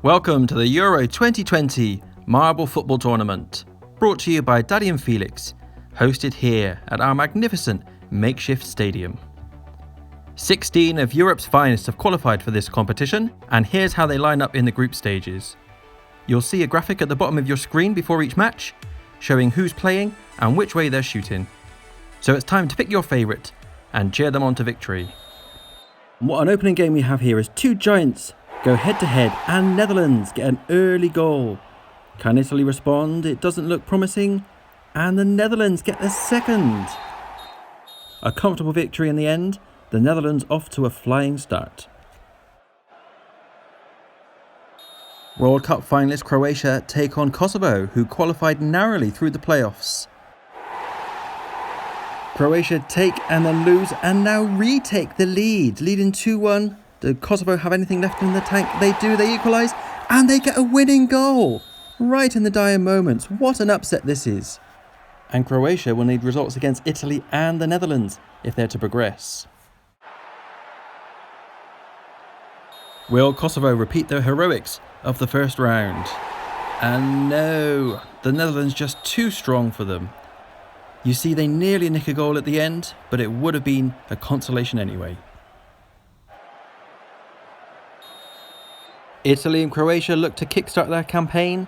Welcome to the Euro 2020 Marble Football Tournament, brought to you by Daddy and Felix, hosted here at our magnificent Makeshift Stadium. 16 of Europe's finest have qualified for this competition, and here's how they line up in the group stages. You'll see a graphic at the bottom of your screen before each match, showing who's playing and which way they're shooting. So it's time to pick your favourite and cheer them on to victory. What an opening game we have here is two giants go head to head and Netherlands get an early goal. Can Italy respond? It doesn't look promising, and the Netherlands get the second. A comfortable victory in the end, the Netherlands off to a flying start. World Cup finalist Croatia take on Kosovo, who qualified narrowly through the playoffs. Croatia take and then lose and now retake the lead, leading 2-1. Do Kosovo have anything left in the tank? They do, they equalise, and they get a winning goal! Right in the dire moments. What an upset this is. And Croatia will need results against Italy and the Netherlands if they're to progress. Will Kosovo repeat their heroics of the first round? And no, the Netherlands just too strong for them. You see, they nearly nick a goal at the end, but it would have been a consolation anyway. Italy and Croatia look to kickstart their campaign,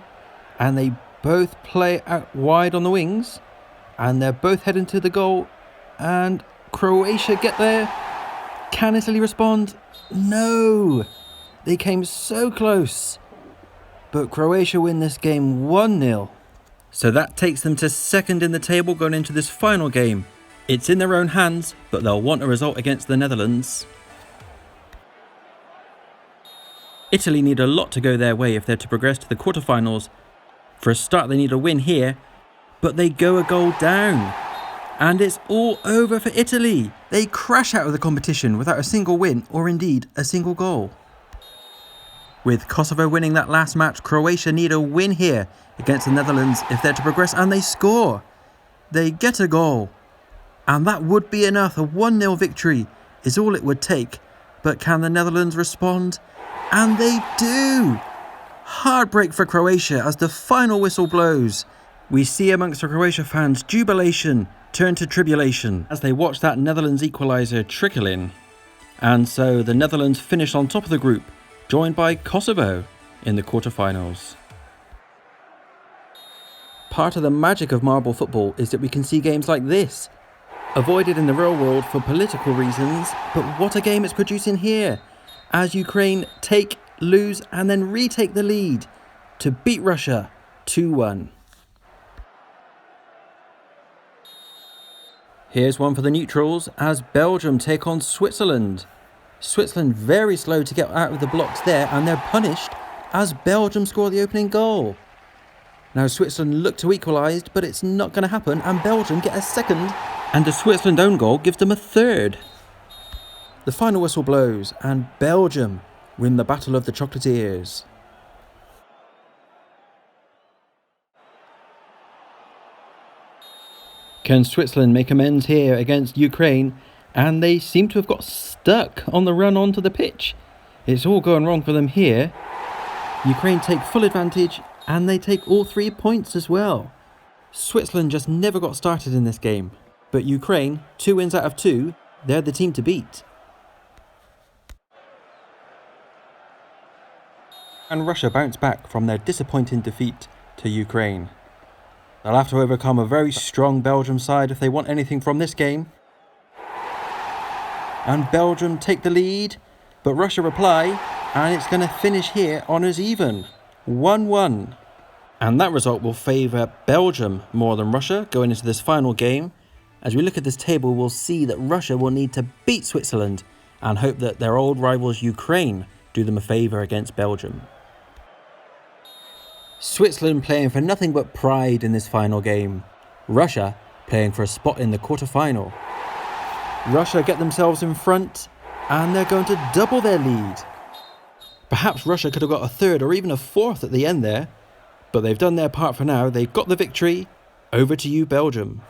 and they both play out wide on the wings, and they're both heading to the goal, and Croatia get there. Can Italy respond? No! They came so close. But Croatia win this game 1-0. So that takes them to second in the table going into this final game. It's in their own hands, but they'll want a result against the Netherlands. Italy need a lot to go their way if they're to progress to the quarterfinals. For a start, they need a win here, but they go a goal down. And it's all over for Italy. They crash out of the competition without a single win or indeed a single goal. With Kosovo winning that last match, Croatia need a win here against the Netherlands if they're to progress, and they score. They get a goal. And that would be enough. A 1-0 victory is all it would take. But can the Netherlands respond? And they do! Heartbreak for Croatia as the final whistle blows. We see amongst the Croatia fans jubilation turn to tribulation as they watch that Netherlands equaliser trickle in. And so the Netherlands finish on top of the group, joined by Kosovo in the quarterfinals. Part of the magic of marble football is that we can see games like this, avoided in the real world for political reasons, but what a game it's producing here, as Ukraine take, lose and then retake the lead to beat Russia 2-1. Here's one for the neutrals as Belgium take on Switzerland. Switzerland very slow to get out of the blocks there, and they're punished as Belgium score the opening goal. Now Switzerland look to equalise, but it's not going to happen, and Belgium get a second, and a Switzerland own goal gives them a third. The final whistle blows, and Belgium win the Battle of the Chocolatiers. Can Switzerland make amends here against Ukraine? And they seem to have got stuck on the run onto the pitch. It's all going wrong for them here. Ukraine take full advantage and they take all 3 points as well. Switzerland just never got started in this game. But Ukraine, 2 wins out of 2, they're the team to beat. And Russia bounce back from their disappointing defeat to Ukraine. They'll have to overcome a very strong Belgium side if they want anything from this game. And Belgium take the lead, but Russia reply, and it's going to finish here honours even, 1-1. And that result will favour Belgium more than Russia going into this final game. As we look at this table, we'll see that Russia will need to beat Switzerland and hope that their old rivals Ukraine do them a favour against Belgium. Switzerland playing for nothing but pride in this final game. Russia playing for a spot in the quarter-final. Russia get themselves in front and they're going to double their lead. Perhaps Russia could have got a third or even a fourth at the end there, but they've done their part for now. They've got the victory. Over to you, Belgium.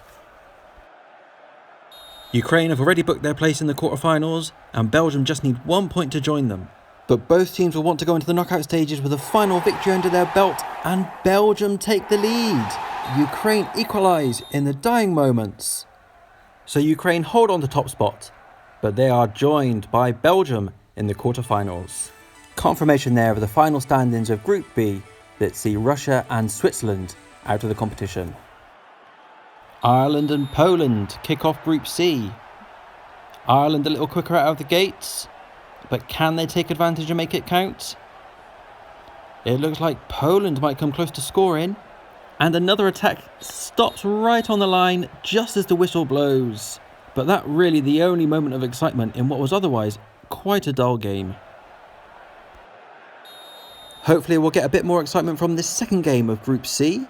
Ukraine have already booked their place in the quarterfinals and Belgium just need 1 point to join them. But both teams will want to go into the knockout stages with a final victory under their belt, and Belgium take the lead. Ukraine equalise in the dying moments. So Ukraine hold on to top spot, but they are joined by Belgium in the quarterfinals. Confirmation there of the final standings of Group B that see Russia and Switzerland out of the competition. Ireland and Poland kick off Group C. Ireland a little quicker out of the gates, but can they take advantage and make it count? It looks like Poland might come close to scoring, and another attack stops right on the line just as the whistle blows. But that really the only moment of excitement in what was otherwise quite a dull game. Hopefully we'll get a bit more excitement from this second game of Group C,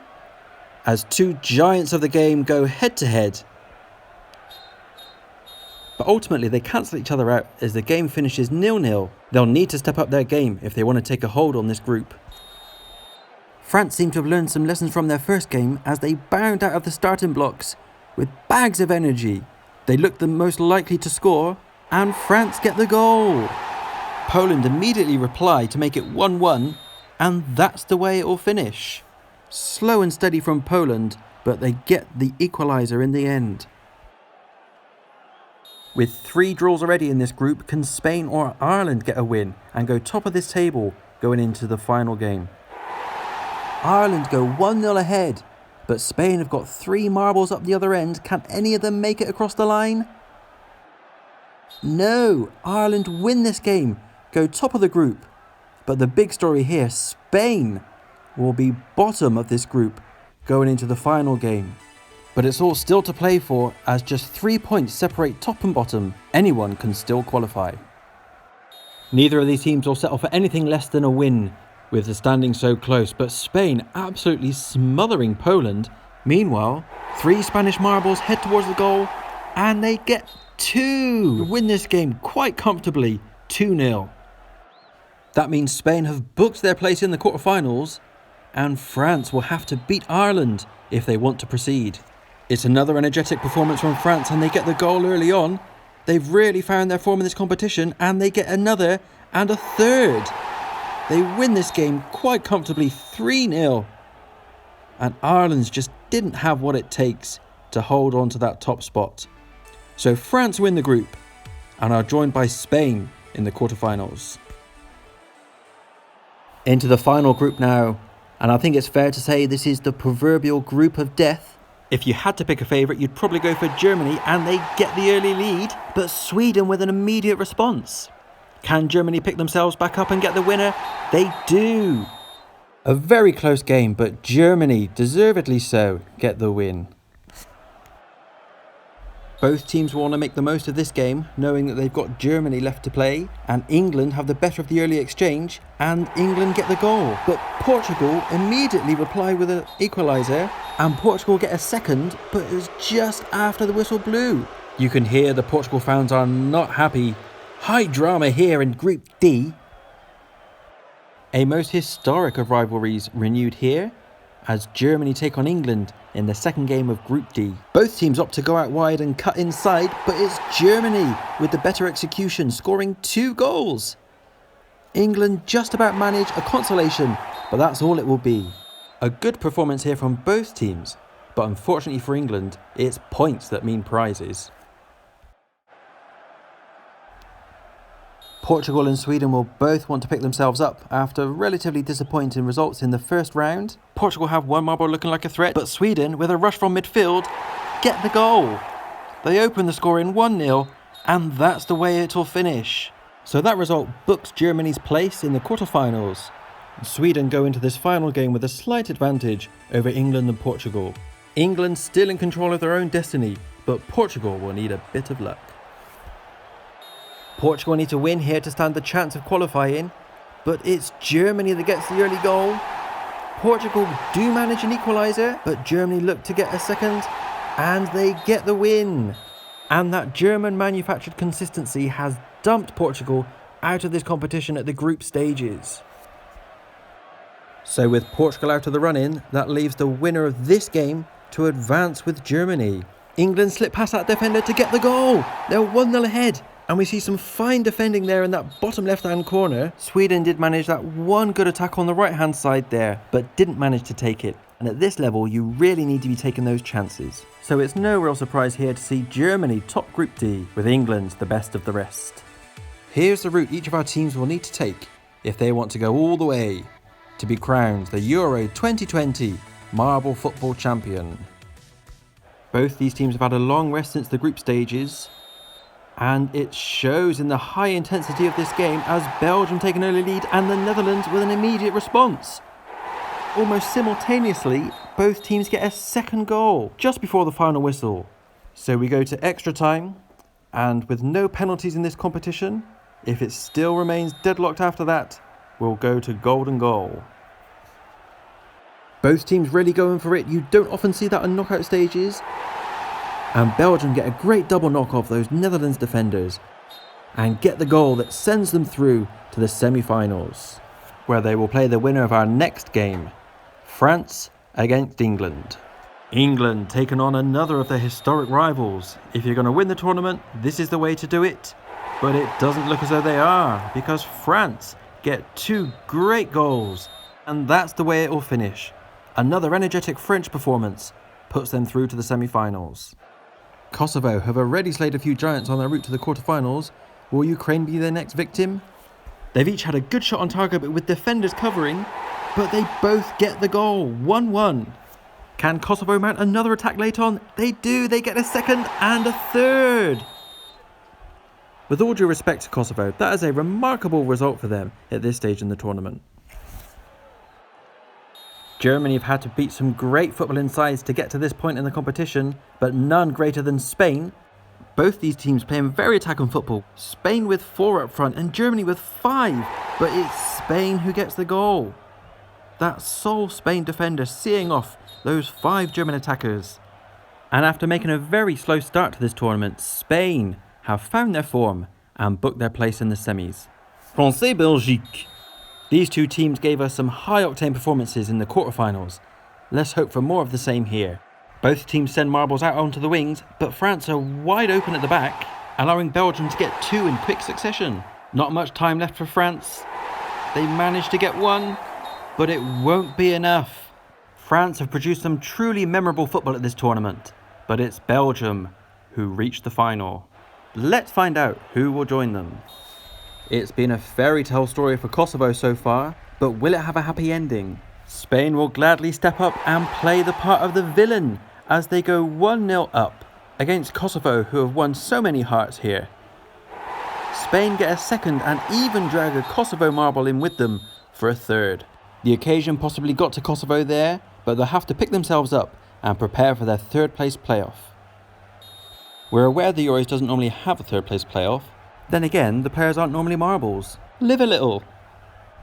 as two giants of the game go head to head. But ultimately they cancel each other out as the game finishes 0-0. They'll need to step up their game if they want to take a hold on this group. France seem to have learned some lessons from their first game as they bound out of the starting blocks with bags of energy. They looked the most likely to score, and France get the goal. Poland immediately reply to make it 1-1, and that's the way it will finish. Slow and steady from Poland, but they get the equaliser in the end. With 3 draws already in this group, can Spain or Ireland get a win and go top of this table going into the final game? Ireland go 1-0 ahead, but Spain have got 3 marbles up the other end. Can any of them make it across the line? No, Ireland win this game, go top of the group. But the big story here, Spain will be bottom of this group going into the final game. But it's all still to play for, as just 3 points separate top and bottom. Anyone can still qualify. Neither of these teams will settle for anything less than a win, with the standing so close, but Spain absolutely smothering Poland. Meanwhile, 3 Spanish marbles head towards the goal, and they get 2 to win this game quite comfortably, 2-0. That means Spain have booked their place in the quarterfinals, and France will have to beat Ireland if they want to proceed. It's another energetic performance from France, and they get the goal early on. They've really found their form in this competition, and they get another and a third. They win this game quite comfortably, 3-0. And Ireland just didn't have what it takes to hold on to that top spot. So France win the group and are joined by Spain in the quarterfinals. Into the final group now, and I think it's fair to say this is the proverbial group of death. If you had to pick a favourite, you'd probably go for Germany, and they get the early lead, but Sweden with an immediate response. Can Germany pick themselves back up and get the winner? They do. A very close game, but Germany, deservedly so, get the win. Both teams will want to make the most of this game, knowing that they've got Germany left to play, and England have the better of the early exchange, and England get the goal. But Portugal immediately reply with an equaliser, and Portugal get a second, but it was just after the whistle blew. You can hear the Portugal fans are not happy. High drama here in Group D. A most historic of rivalries renewed here, as Germany take on England in the second game of Group D. Both teams opt to go out wide and cut inside, but it's Germany with the better execution, scoring 2 goals. England just about manage a consolation, but that's all it will be. A good performance here from both teams, but unfortunately for England, it's points that mean prizes. Portugal and Sweden will both want to pick themselves up after relatively disappointing results in the first round. Portugal have 1 marble looking like a threat, but Sweden, with a rush from midfield, get the goal. They open the score in 1-0, and that's the way it'll finish. So that result books Germany's place in the quarterfinals. Sweden go into this final game with a slight advantage over England and Portugal. England still in control of their own destiny, but Portugal will need a bit of luck. Portugal need to win here to stand the chance of qualifying, but it's Germany that gets the early goal. Portugal do manage an equaliser, but Germany look to get a second, and they get the win. And that German manufactured consistency has dumped Portugal out of this competition at the group stages. So with Portugal out of the run-in, that leaves the winner of this game to advance with Germany. England slip past that defender to get the goal. They're 1-0 ahead. And we see some fine defending there in that bottom left-hand corner. Sweden did manage that one good attack on the right-hand side there, but didn't manage to take it. And at this level, you really need to be taking those chances. So it's no real surprise here to see Germany top Group D, with England the best of the rest. Here's the route each of our teams will need to take if they want to go all the way to be crowned the Euro 2020 Marble Football Champion. Both these teams have had a long rest since the group stages, and it shows in the high intensity of this game as Belgium take an early lead and the Netherlands with an immediate response. Almost simultaneously, both teams get a second goal just before the final whistle. So we go to extra time, and with no penalties in this competition, if it still remains deadlocked after that, we'll go to golden goal. Both teams really going for it. You don't often see that on knockout stages. And Belgium get a great double knock off those Netherlands defenders and get the goal that sends them through to the semi-finals, where they will play the winner of our next game, France against England. England taking on another of their historic rivals. If you're going to win the tournament, this is the way to do it. But it doesn't look as though they are, because France get two great goals, and that's the way it will finish. Another energetic French performance puts them through to the semi-finals. Kosovo have already slayed a few giants on their route to the quarterfinals. Will Ukraine be their next victim? They've each had a good shot on target, but with defenders covering, but they both get the goal, 1-1. Can Kosovo mount another attack late on? They do, they get a second and a third. With all due respect to Kosovo, that is a remarkable result for them at this stage in the tournament. Germany have had to beat some great footballing sides to get to this point in the competition, but none greater than Spain. Both these teams playing very attacking football. Spain with 4 up front and Germany with 5, but it's Spain who gets the goal. That sole Spain defender seeing off those 5 German attackers. And after making a very slow start to this tournament, Spain have found their form and booked their place in the semis. France-Belgique. These two teams gave us some high-octane performances in the quarterfinals. Let's hope for more of the same here. Both teams send marbles out onto the wings, but France are wide open at the back, allowing Belgium to get 2 in quick succession. Not much time left for France. They managed to get 1, but it won't be enough. France have produced some truly memorable football at this tournament, but it's Belgium who reached the final. Let's find out who will join them. It's been a fairy tale story for Kosovo so far, but will it have a happy ending? Spain will gladly step up and play the part of the villain as they go 1-0 up against Kosovo, who have won so many hearts here. Spain get a second and even drag a Kosovo marble in with them for a third. The occasion possibly got to Kosovo there, but they'll have to pick themselves up and prepare for their third place playoff. We're aware the Euros doesn't normally have a third place playoff. Then again, the players aren't normally marbles. Live a little.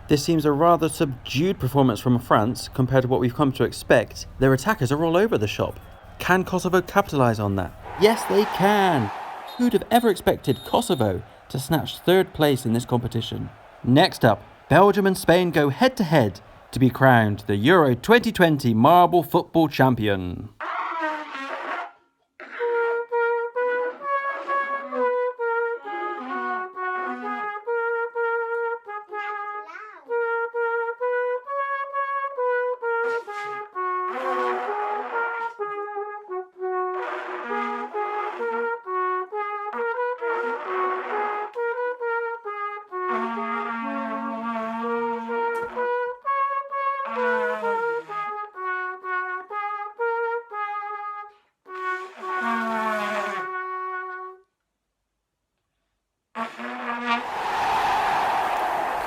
This seems a rather subdued performance from France compared to what we've come to expect. Their attackers are all over the shop. Can Kosovo capitalise on that? Yes, they can. Who'd have ever expected Kosovo to snatch third place in this competition? Next up, Belgium and Spain go head to head to be crowned the Euro 2020 Marble Football Champion.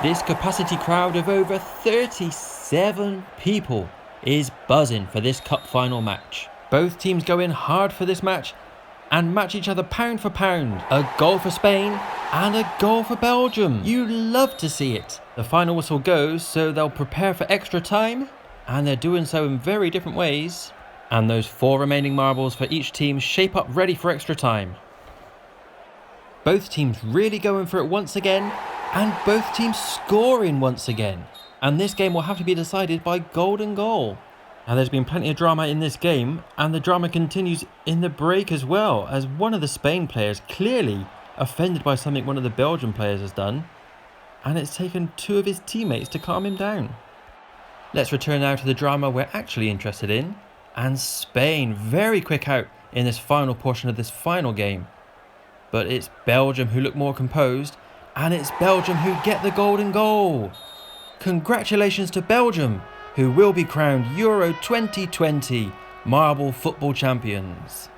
This capacity crowd of over 37 people is buzzing for this cup final match. Both teams go in hard for this match and match each other pound for pound. A goal for Spain and a goal for Belgium. You love to see it. The final whistle goes, so they'll prepare for extra time, and they're doing so in very different ways. And those 4 remaining marbles for each team shape up ready for extra time. Both teams really going for it once again, and both teams scoring once again. And this game will have to be decided by golden goal. Now there's been plenty of drama in this game, and the drama continues in the break as well, as one of the Spain players clearly offended by something one of the Belgian players has done, and it's taken 2 of his teammates to calm him down. Let's return now to the drama we're actually interested in, and Spain, very quick out in this final portion of this final game. But it's Belgium who look more composed, and it's Belgium who get the golden goal. Congratulations to Belgium, who will be crowned Euro 2020 Marble Football Champions.